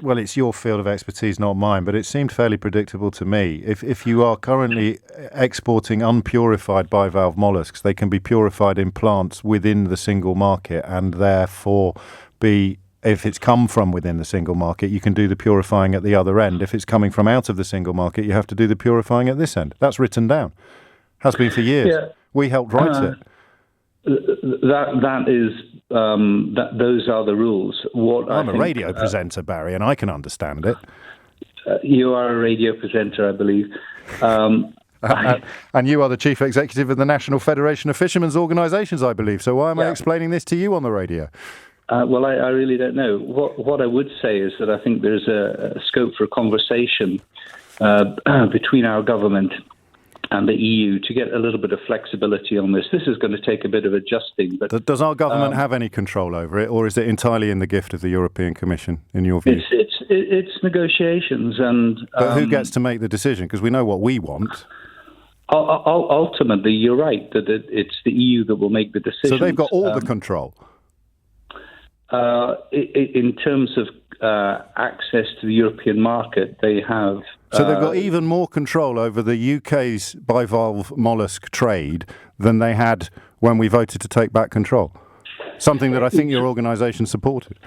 Well, it's your field of expertise, not mine, but it seemed fairly predictable to me. If you are currently exporting unpurified bivalve mollusks, they can be purified in plants within the single market and therefore be, if it's come from within the single market, you can do the purifying at the other end. If it's coming from out of the single market, you have to do the purifying at this end. That's written down. Has been for years. Yeah. We helped write it. That is those are the ruls. I'm a radio presenter, Barry, and I can understand it. You are a radio presenter, I believe. And you are the chief executive of the National Federation of Fishermen's Organisations, I believe. So why am I explaining this to you on the radio? Well, I really don't know. What I would say is that I think there's a scope for a conversation between our government and the EU to get a little bit of flexibility on this. This is going to take a bit of adjusting. But does our government have any control over it, or is it entirely in the gift of the European Commission, in your view? It's negotiations, and but who gets to make the decision? Because we know what we want. Ultimately, you're right that it's the EU that will make the decision. So they've got all the control. In terms of access to the European market, they have. So they've got even more control over the UK's bivalve mollusk trade than they had when we voted to take back control. Something that I think your organisation supported.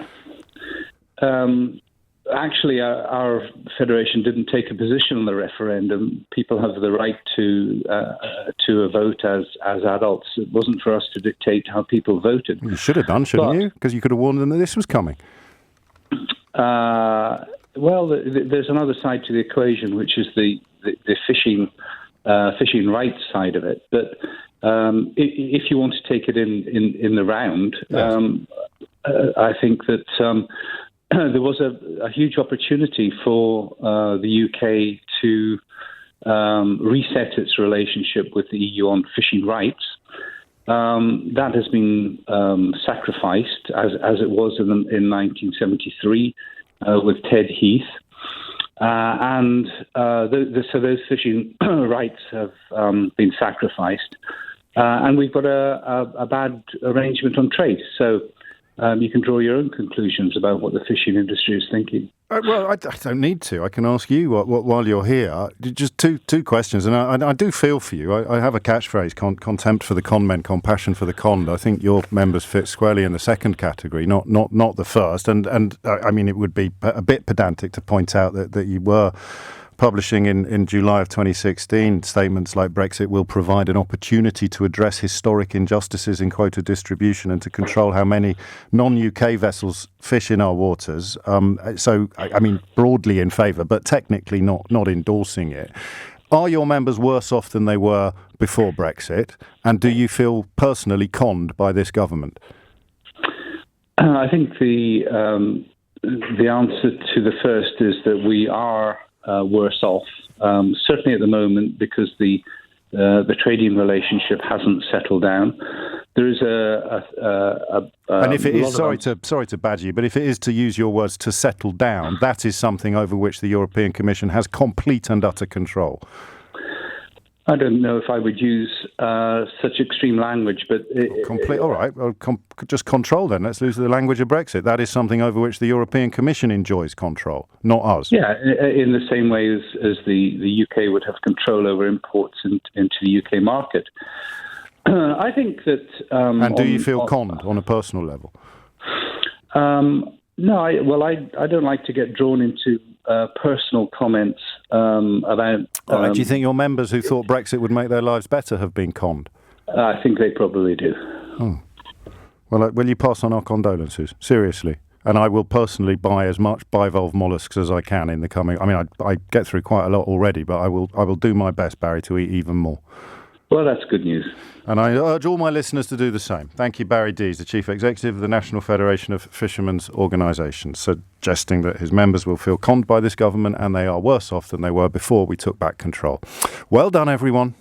Actually, our federation didn't take a position on the referendum. People have the right to a vote as adults. It wasn't for us to dictate how people voted. You should have done, shouldn't you? Because you could have warned them that this was coming. Well, there's another side to the equation, which is the fishing rights side of it. But if you want to take it in the round, I think that there was a huge opportunity for the UK to reset its relationship with the EU on fishing rights. That has been sacrificed, as it was in 1973 with Ted Heath. So those fishing rights have been sacrificed. And we've got a bad arrangement on trade. So you can draw your own conclusions about what the fishing industry is thinking. Well, I don't need to. I can ask you while you're here. Just two questions, and I do feel for you. I have a catchphrase: contempt for the conmen, compassion for the conned. I think your members fit squarely in the second category, not the first. And I mean, it would be a bit pedantic to point out that you were publishing in July of 2016 statements like Brexit will provide an opportunity to address historic injustices in quota distribution and to control how many non-UK vessels fish in our waters. So, I mean, broadly in favour, but technically not endorsing it. Are your members worse off than they were before Brexit? And do you feel personally conned by this government? I think the answer to the first is that we are worse off, certainly at the moment, because the trading relationship hasn't settled down. There is and if it is, sorry to badger you, but if it is, to use your words, to settle down, that is something over which the European Commission has complete and utter control. I don't know if I would use such extreme language, but... All right, well, just control then. Let's use the language of Brexit. That is something over which the European Commission enjoys control, not us. Yeah, in the same way as the UK would have control over imports into the UK market. I think that... and do you feel conned on a personal level? No, I don't like to get drawn into personal comments about... do you think your members who thought Brexit would make their lives better have been conned? I think they probably do. Oh. Well, will you pass on our condolences? Seriously. And I will personally buy as much bivalve mollusks as I can in the coming... I mean, I get through quite a lot already, but I will do my best, Barry, to eat even more. Well, that's good news. And I urge all my listeners to do the same. Thank you, Barrie Deas, the Chief Executive of the National Federation of Fishermen's Organisations, suggesting that his members will feel conned by this government and they are worse off than they were before we took back control. Well done, everyone.